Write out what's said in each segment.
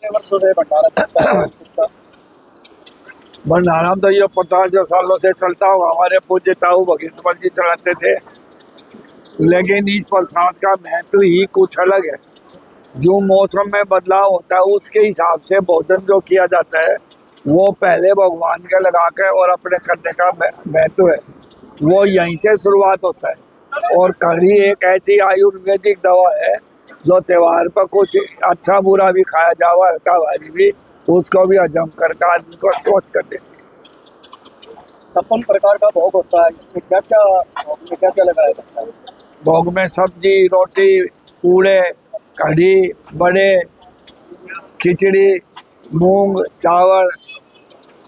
कितने वर्षों से भंडारा चलता है आपका? भंडारा तो ये 50 सालों से चलता हुआ हमारे पूज्य ताऊ भगीरथ जी चलाते थे। लेकिन इस प्रसाद का महत्व ही कुछ अलग है। जो मौसम में बदलाव होता है उसके हिसाब से भोजन जो किया जाता है वो पहले भगवान के लगा के और अपने करने का महत्व है, वो यहीं से शुरुआत होता है। और कढ़ी एक ऐसी आयुर्वेदिक दवा है जो त्योहार पर कुछ अच्छा बुरा भी खाया जाओ, हल्का भारी भी, उसको भी हजम करके आदमी को स्वस्थ कर देती है। 56 प्रकार का भोग होता है, इसमें क्या क्या भोग में क्या क्या लगाया जाता है? भोग में सब्जी, रोटी, पूड़े, कढ़ी, बड़े, खिचड़ी, मूंग, चावल,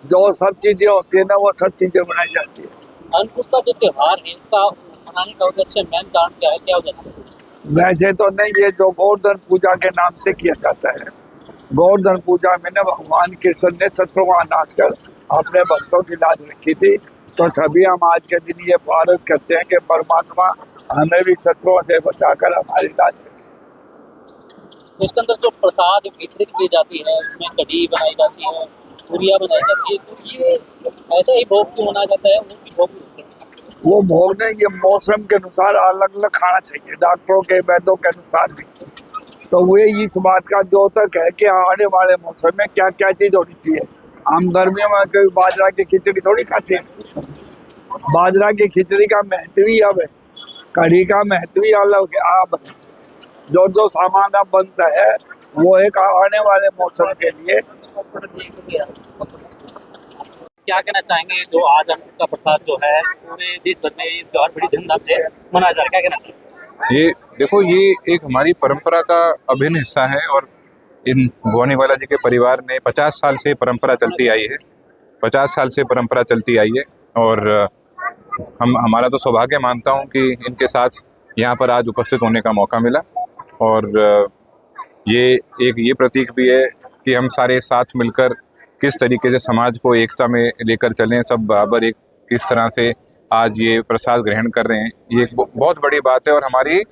जो सब चीजें होती है ना वो सब चीजें बनाई जाती है। अन्नकूट का जो त्योहार है इसका मनाने का उद्देश्य मेन कारण क्या है, क्या उद्देश्य है? वैसे तो नहीं, ये जो गोवर्धन पूजा के नाम से किया जाता है। गोवर्धन पूजा में न भगवान कृष्ण ने शत्रुओं का नाश कर अपने भक्तों की लाज रखी थी। तो सभी हम आज के दिन ये प्रार्थना करते हैं कि परमात्मा हमें भी शत्रुओं से बचाकर हमारी लाज रखे। तो इसके अंदर जो प्रसाद वितरित की जाती है उसमें कढ़ी बनाई जाती है, पूरियाँ बनाई जाती है, तो ये ऐसा ही भोग क्यों मनाया जाता है? वो भी भोग होते हैं। वो भोग नहीं, ये मौसम के अनुसार अलग अलग खाना चाहिए, डॉक्टरों के वैद्यों के अनुसार भी। तो वे इस बात का द्योतक है कि आने वाले मौसम में क्या क्या चीज होनी चाहिए। हम गर्मियों में कोई बाजरा की खिचड़ी थोड़ी खाते हैं। बाजरा की खिचड़ी का महत्व ही अब है, कढ़ी का महत्व ही अलग है। अब जो जो सामान अब बनता है वो एक आने वाले मौसम के लिए। क्या कहना चाहेंगे जो आज अन्नकूट का प्रसाद जो है पूरे देश भर में ये त्योहार बड़ी धूमधाम से मनाया जा रहा है, क्या कहना चाहेंगे? ये देखो, ये एक हमारी परंपरा का अभिन्न हिस्सा है और इन गोनीवाला जी के परिवार ने 50 साल से परंपरा चलती आई है। 50 साल से परंपरा चलती आई है और हमारा तो सौभाग्य मानता हूँ कि इनके साथ यहाँ पर आज उपस्थित होने का मौका मिला। और ये प्रतीक भी है कि हम सारे साथ मिलकर किस तरीके से समाज को एकता में लेकर चलें, सब बराबर एक किस तरह से आज ये प्रसाद ग्रहण कर रहे हैं, ये एक बहुत बड़ी बात है और हमारी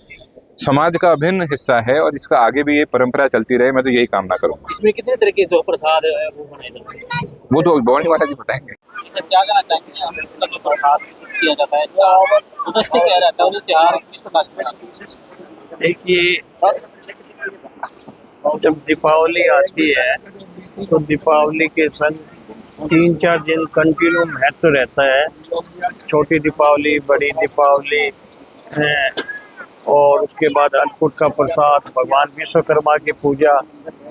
समाज का अभिन्न हिस्सा है और इसका आगे भी ये परंपरा चलती रहे, मैं तो यही कामना करूँगा। इसमें कितने तरह के जो प्रसाद है वो बनाए जाते हैं? वो तो गोनीवाला जी बताएंगे। इसमें क्या कहना चाहेंगे? अन्नकूट का जो प्रसाद किया जाता है इसका उद्देश्य क्या रहता है, वो त्योहार किस प्रकार से मनाते हैं? देखिए, जब दीपावली आती है तो दीपावली के संग 3-4 दिन कंटिन्यू महत्व रहता है। छोटी दीपावली, बड़ी दीपावली है, और उसके बाद अन्नकूट का प्रसाद, भगवान विश्वकर्मा की पूजा।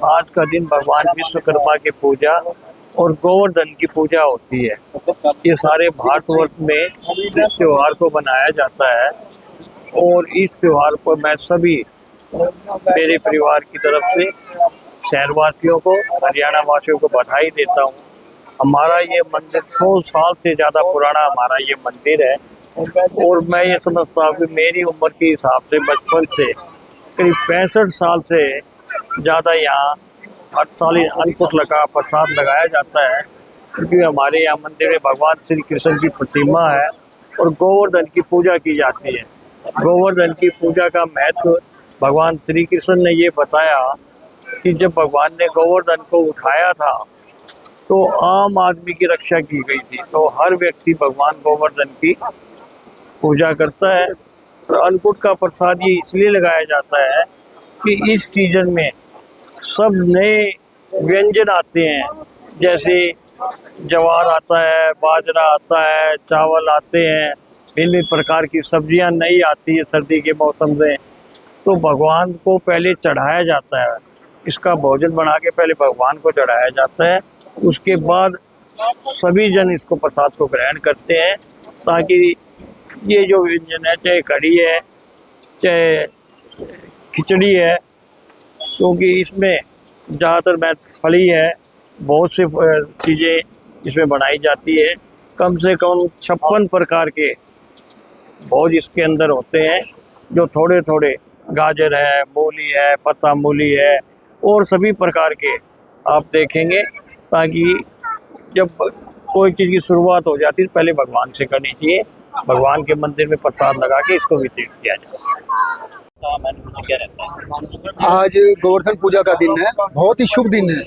आज का दिन भगवान विश्वकर्मा की पूजा और गोवर्धन की पूजा होती है। ये सारे भारतवर्ष में इस त्योहार को मनाया जाता है और इस त्योहार पर मैं सभी मेरे परिवार की तरफ से शहरवासियों को, हरियाणा वासियों को बधाई देता हूँ। हमारा ये मंदिर 100 साल से ज़्यादा पुराना हमारा ये मंदिर है और मैं ये समझता हूँ कि मेरी उम्र के हिसाब से बचपन से करीब 65 साल से ज़्यादा यहाँ हर साल अन्नकूट लगा प्रसाद लगाया जाता है, क्योंकि हमारे यहाँ मंदिर में भगवान श्री कृष्ण की प्रतिमा है और गोवर्धन की पूजा की जाती है। गोवर्धन की पूजा का महत्व भगवान श्री कृष्ण ने ये बताया कि जब भगवान ने गोवर्धन को उठाया था तो आम आदमी की रक्षा की गई थी। तो हर व्यक्ति भगवान गोवर्धन की पूजा करता है। और अन्नकूट का प्रसाद ये इसलिए लगाया जाता है कि इस सीजन में सब नए व्यंजन आते हैं, जैसे ज्वार आता है, बाजरा आता है, चावल आते हैं, भिन्न प्रकार की सब्जियां नई आती है सर्दी के मौसम में। तो भगवान को पहले चढ़ाया जाता है, इसका भोजन बना के पहले भगवान को चढ़ाया जाता है। उसके बाद सभी जन इसको प्रसाद को ग्रहण करते हैं, ताकि ये जो व्यंजन है, चाहे कढ़ी है चाहे खिचड़ी है, क्योंकि इसमें ज़्यादातर फली है, बहुत से चीज़ें इसमें बनाई जाती है। कम से कम 56 प्रकार के भोज इसके अंदर होते हैं, जो थोड़े थोड़े गाजर है, मूली है, पत्ता मूली है और सभी प्रकार के आप देखेंगे, ताकि जब कोई चीज़ की शुरुआत हो जाती है पहले भगवान से करनी चाहिए। भगवान के मंदिर में प्रसाद लगा के इसको वितरित किया जाए। का महत्व क्या रहता है? आज गोवर्धन पूजा का दिन है, बहुत ही शुभ दिन है।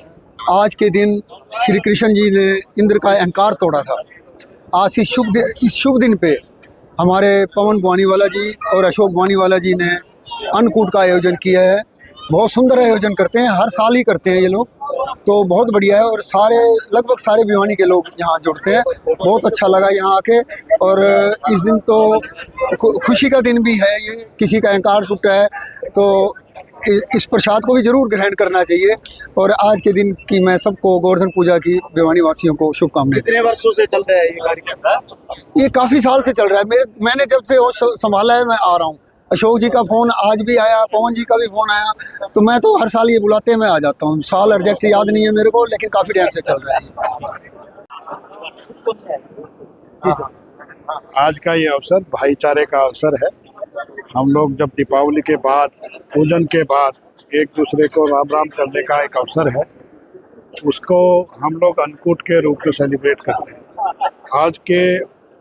आज के दिन श्री कृष्ण जी ने इंद्र का अहंकार तोड़ा था। आज इस शुभ दिन पे हमारे पवन बुआनीवाला जी और अशोक बुआनीवाला जी ने अन्नकूट का आयोजन किया है। बहुत सुंदर आयोजन करते हैं, हर साल ही करते हैं ये लोग, तो बहुत बढ़िया है। और लगभग सारे भिवानी के लोग यहाँ जुड़ते हैं। बहुत अच्छा लगा यहाँ आके। और इस दिन तो खुशी का दिन भी है, ये किसी का अहंकार टूटा है तो इस प्रसाद को भी जरूर ग्रहण करना चाहिए। और आज के दिन की मैं सबको गोवर्धन पूजा की भिवानी वासियों को शुभकामनाएं। कितने वर्षों से चल रहा है ये कार्यक्रम? ये काफ़ी साल से चल रहा है। मैंने जब से वो संभाला है मैं आ रहा हूँ। अशोक जी का फ़ोन आज भी आया, पवन जी का भी फ़ोन आया, तो मैं तो हर साल ये बुलाते हैं, मैं आ जाता हूँ। साल एग्जैक्ट याद नहीं है मेरे को, लेकिन काफ़ी टाइम से चल रहा है। आज का ये अवसर भाईचारे का अवसर है। हम लोग जब दीपावली के बाद, पूजन के बाद एक दूसरे को राम राम करने का एक अवसर है, उसको हम लोग अन्नकूट के रूप में सेलिब्रेट करते हैं। आज के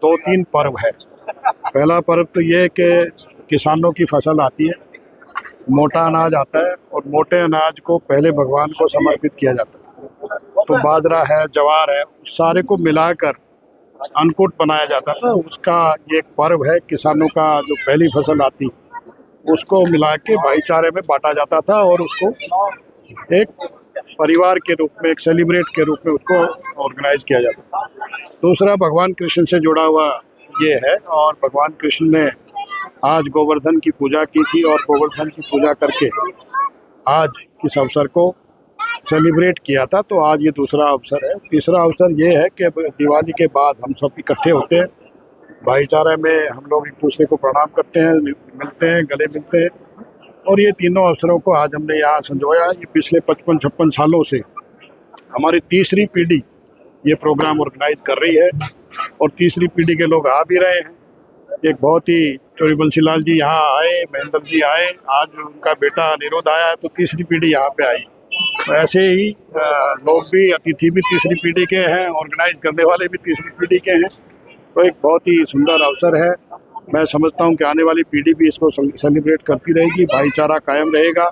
2-3 पर्व है। पहला पर्व तो ये कि किसानों की फसल आती है, मोटा अनाज आता है, और मोटे अनाज को पहले भगवान को समर्पित किया जाता है। तो बाजरा है, ज्वार है, सारे को मिलाकर अन्नकूट बनाया जाता था। उसका ये एक पर्व है। किसानों का जो पहली फसल आती उसको मिला के भाईचारे में बांटा जाता था, और उसको एक परिवार के रूप में, एक सेलिब्रेट के रूप में उसको ऑर्गेनाइज किया जाता था। दूसरा भगवान कृष्ण से जुड़ा हुआ ये है, और भगवान कृष्ण ने आज गोवर्धन की पूजा की थी, और गोवर्धन की पूजा करके आज इस अवसर को सेलिब्रेट किया था। तो आज ये दूसरा अवसर है। तीसरा अवसर ये है कि दिवाली के बाद हम सब इकट्ठे होते हैं, भाईचारे में हम लोग एक दूसरे को प्रणाम करते हैं, मिलते हैं, गले मिलते हैं। और ये तीनों अवसरों को आज हमने यहाँ संजोया। ये पिछले 55-56 सालों से हमारी तीसरी पीढ़ी ये प्रोग्राम ऑर्गेनाइज कर रही है, और तीसरी पीढ़ी के लोग आ भी रहे हैं। एक बहुत ही चोरी बंसी लाल जी यहाँ आए, महेंद्र जी आए, आज उनका बेटा अनिरुद्ध आया, तो तीसरी पीढ़ी यहाँ पे आई। तो ऐसे ही लोग भी, अतिथि भी तीसरी पीढ़ी के हैं, ऑर्गेनाइज करने वाले भी तीसरी पीढ़ी के हैं। तो एक बहुत ही सुंदर अवसर है। मैं समझता हूँ कि आने वाली पीढ़ी भी इसको सेलिब्रेट करती रहेगी, भाईचारा कायम रहेगा,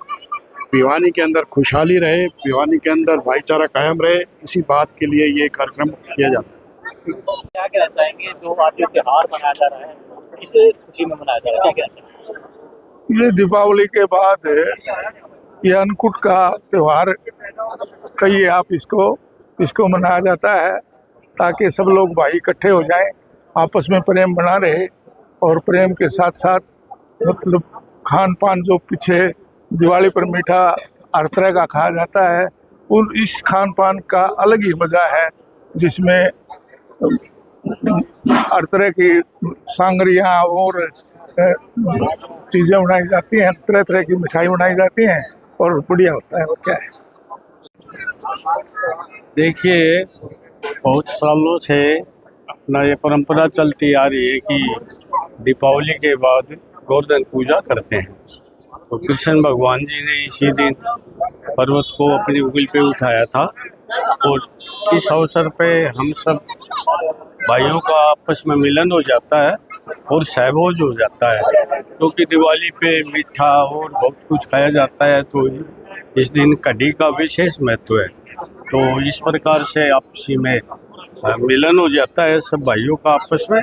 भिवानी के अंदर खुशहाली रहे, भिवानी के अंदर भाईचारा कायम रहे, इसी बात के लिए ये कार्यक्रम किया जाता है। क्या कहना चाहेंगे जो आज ये त्योहार मनाया जा रहा है, किसे खुशी में मनाया जा रहा है, क्या कहना चाहेंगे? ये दीपावली के बाद ये अन्नकूट का त्यौहार कहिए आप, इसको मनाया जाता है ताकि सब लोग भाई इकट्ठे हो जाएं, आपस में प्रेम बना रहे, और प्रेम के साथ साथ मतलब खान पान जो पीछे दिवाली पर मीठा हर तरह का खाया जाता है, उन इस खान पान का अलग ही मज़ा है, जिसमें हर तरह की सांगरियाँ और चीज़ें बनाई जाती हैं, तरह तरह की मिठाई बनाई जाती हैं, और बढ़िया होता है। और क्या है, देखिए, बहुत सालों से अपना ये परंपरा चलती आ रही है कि दीपावली के बाद गोवर्धन पूजा करते हैं। तो कृष्ण भगवान जी ने इसी दिन पर्वत को अपनी उंगली पे उठाया था, और इस अवसर पे हम सब भाइयों का आपस में मिलन हो जाता है और सहभोज हो जाता है, क्योंकि दिवाली पे मीठा और बहुत कुछ खाया जाता है। तो इस दिन कढ़ी का विशेष महत्व है। तो इस प्रकार से आपसी में मिलन हो जाता है सब भाइयों का आपस में।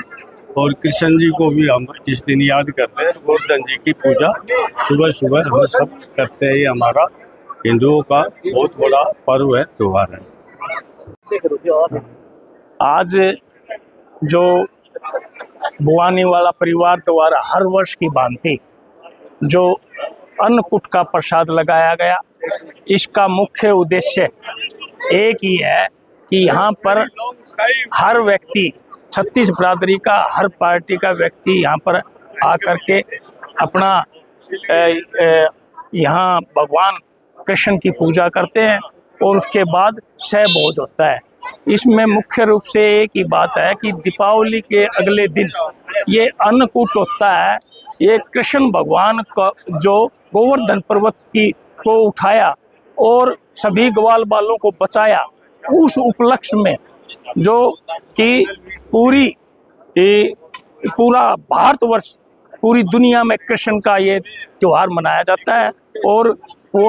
और कृष्ण जी को भी हम इस दिन याद करते हैं। गोवर्धन जी की पूजा सुबह सुबह हम सब करते हैं। ये हमारा हिंदुओं का बहुत बड़ा पर्व है, त्यौहार है। आज जो बुआनी वाला परिवार द्वारा हर वर्ष की भांति जो अन्नकूट का प्रसाद लगाया गया, इसका मुख्य उद्देश्य एक ही है कि यहाँ पर हर व्यक्ति, 36 बिरादरी का हर पार्टी का व्यक्ति यहाँ पर आकर के अपना यहाँ भगवान कृष्ण की पूजा करते हैं, और उसके बाद सहभोज होता है। इसमें मुख्य रूप से एक ही बात है कि दीपावली के अगले दिन ये अन्नकूट होता है। ये कृष्ण भगवान का जो गोवर्धन पर्वत को उठाया और सभी ग्वाल बालों को बचाया, उस उपलक्ष्य में जो कि पूरा भारतवर्ष पूरी दुनिया में कृष्ण का ये त्यौहार मनाया जाता है। और वो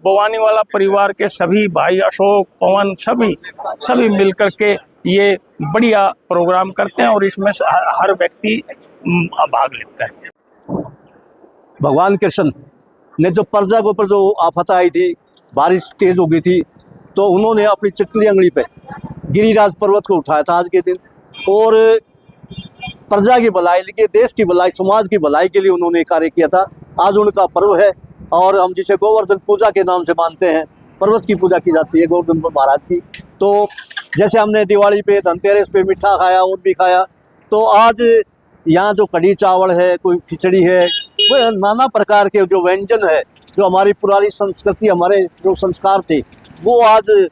भवानीवाला परिवार के सभी भाई, अशोक, पवन, सभी मिलकर के ये बढ़िया प्रोग्राम करते हैं और इसमें हर व्यक्ति भाग लेता है। भगवान कृष्ण ने जो प्रजा के ऊपर जो आफत आई थी, बारिश तेज हो गई थी, तो उन्होंने अपनी चिटकली अंगली पे गिरिराज पर्वत को उठाया था आज के दिन, और प्रजा की भलाई के लिए, देश की भलाई, समाज की भलाई के लिए उन्होंने कार्य किया था। आज उनका पर्व है और हम जिसे गोवर्धन पूजा के नाम से मानते हैं, पर्वत की पूजा की जाती है गोवर्धन महाराज की। तो जैसे हमने दिवाली पे, धनतेरस पे मीठा खाया और भी खाया, तो आज यहाँ जो कढ़ी चावल है, कोई खिचड़ी है, वो नाना प्रकार के जो व्यंजन है, जो हमारी पुरानी संस्कृति, हमारे जो संस्कार थे, वो आज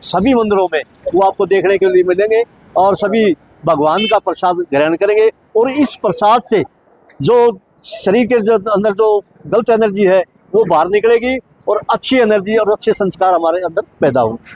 सभी मंदिरों में वो आपको देखने के लिए मिलेंगे और सभी भगवान का प्रसाद ग्रहण करेंगे। और इस प्रसाद से जो शरीर के जो अंदर जो गलत एनर्जी है वो बाहर निकलेगी और अच्छी एनर्जी और अच्छे संस्कार हमारे अंदर पैदा होंगे।